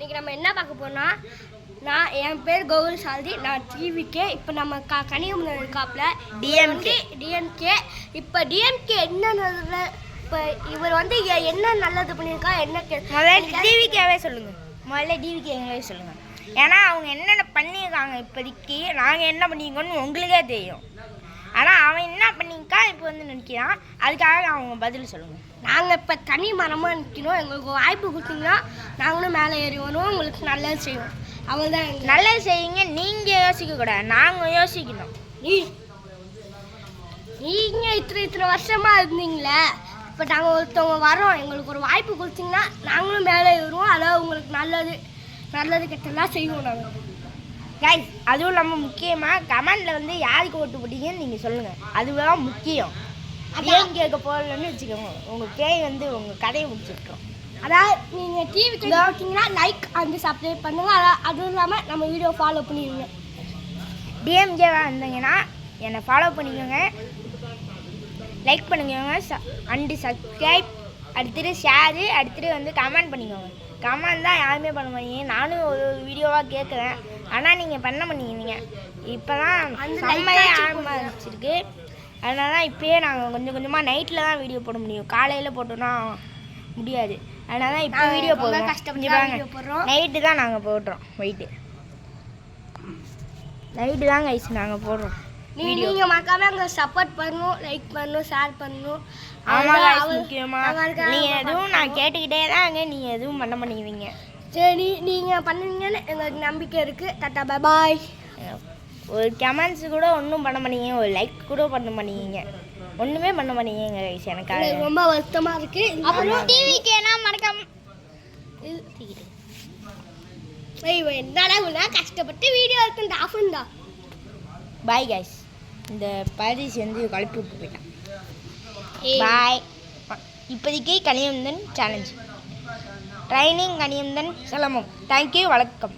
இன்னைக்கு நம்ம என்ன பார்க்க போறோம்னா, என் பேர் கௌரி சாரதி, நான் டிவிகே. இப்போ நம்ம கனியமுதன் இருக்காப்ல டிஎம்கே. இப்போ டிஎம்கே என்ன இப்போ இவர் வந்து என்ன நல்லது பண்ணியிருக்கா, என்ன முதல்ல டிவிகேவே சொல்லுங்கள். முதல்ல டிவிகேங்களே சொல்லுங்கள். ஏன்னா அவங்க என்னென்ன பண்ணியிருக்காங்க, இப்போதைக்கு நாங்கள் என்ன பண்ணியிருக்கோன்னு உங்களுக்கே தெரியும். ஆனால் அவன் என்ன பண்ணியிருக்கா இப்போ வந்து நினைக்கிறான், அதுக்காக அவங்க பதில் சொல்லுங்கள். நாங்கள் இப்போ தனி மரமாக நிற்கணும். எங்களுக்கு வாய்ப்பு கொடுத்தீங்கன்னா நாங்களும் மேலே ஏறி வருவோம், உங்களுக்கு நல்லது செய்வோம். அவள்தான் நல்லது செய்யுங்க. நீங்கள் யோசிக்கக்கூடாது, நாங்கள் யோசிக்கணும். நீங்கள் இத்தனை வருஷமாக இருந்தீங்களே, இப்போ நாங்கள் ஒருத்தவங்க வரோம், எங்களுக்கு ஒரு வாய்ப்பு கொடுத்தீங்கன்னா நாங்களும் மேலே ஏறுவோம். அதாவது உங்களுக்கு நல்லது கெட்டலாம் செய்வோம் நாங்கள். கைஸ், அதுவும் இல்லாமல் முக்கியமாக கமெண்டில் வந்து யாருக்கு ஓட்டு போட்டீங்கன்னு நீங்கள் சொல்லுங்கள். அதுதான் முக்கியம். ஏன் கேட்க போகலன்னு வச்சுக்கோங்க, உங்கள் பேய் வந்து உங்கள் கதையை முடிச்சுருக்கோம். அதாவது நீங்கள் டிவி பார்த்தீங்கன்னா லைக் அண்ட் சப்ஸ்கிரைப் பண்ணுங்கள். அதுவும் இல்லாமல் நம்ம வீடியோ ஃபாலோ பண்ணிடுங்க. டிஎம்கேவாக இருந்தீங்கன்னா என்னை ஃபாலோ பண்ணிக்கோங்க, லைக் பண்ணிக்கோங்க அண்டு சப்ஸ்கிரைப், அடுத்துட்டு ஷேரு, அடுத்துட்டு வந்து கமெண்ட் பண்ணிக்கோங்க. கமெண்ட் தான் யாருமே பண்ண மாட்டீங்க. நானும் ஒரு வீடியோவாக கேட்குறேன், ஆனால் நீங்கள் பண்ண மாட்டேங்கிறீங்க. இப்போ தான் செம்மையாக ஆரம்பிச்சிருக்கு. அதனால தான் இப்போயே நாங்கள் கொஞ்சம் கொஞ்சமாக நைட்டில் தான் வீடியோ போட முடியும், காலையில் போட்டோன்னா முடியாது. அதனால தான் இப்போ வீடியோ போடுறோம். கஷ்டப்பட்டு நைட்டு தான் நாங்கள் போடுறோம். நைட்டு தான் கைஸ் நாங்கள் போடுறோம். நீங்கள் மறக்காம அங்கே சப்போர்ட் பண்ணணும், லைக் பண்ணணும், ஷேர் பண்ணணும். ஆமாம் கைஸ், முக்கியமாக நீங்கள் எதுவும் நான் கேட்டுக்கிட்டே தாங்க, நீங்கள் எதுவும் பண்ண மாட்டேங்கிறீங்க. சரி, நீங்கள் பண்ணுவீங்கன்னு எங்களுக்கு நம்பிக்கை இருக்குது. டாட்டா பாய். ஒரு கமெண்ட்ஸ் கூட ஒன்றும் பண்ண மாட்டீங்க, ஒரு லைக் கூட பண்ண மாட்டீங்க, ஒன்றுமே பண்ண மாட்டீங்க கைஸ். எனக்கு ரொம்ப வருத்தமாக இருக்குது. அப்புறம் டிவிக்கேனா மறக்காம என்னடா கஷ்டப்பட்டு வீடியோ எடுத்து ஆஃபன் தான். Bye guys. இந்த பாரிஸ் வந்து கழுப்பி விட்டு போயிட்டான். பாய். இப்போதைக்கு Kaniyamuthan challenge training Kaniyamuthan silambam. Thank you, வணக்கம்.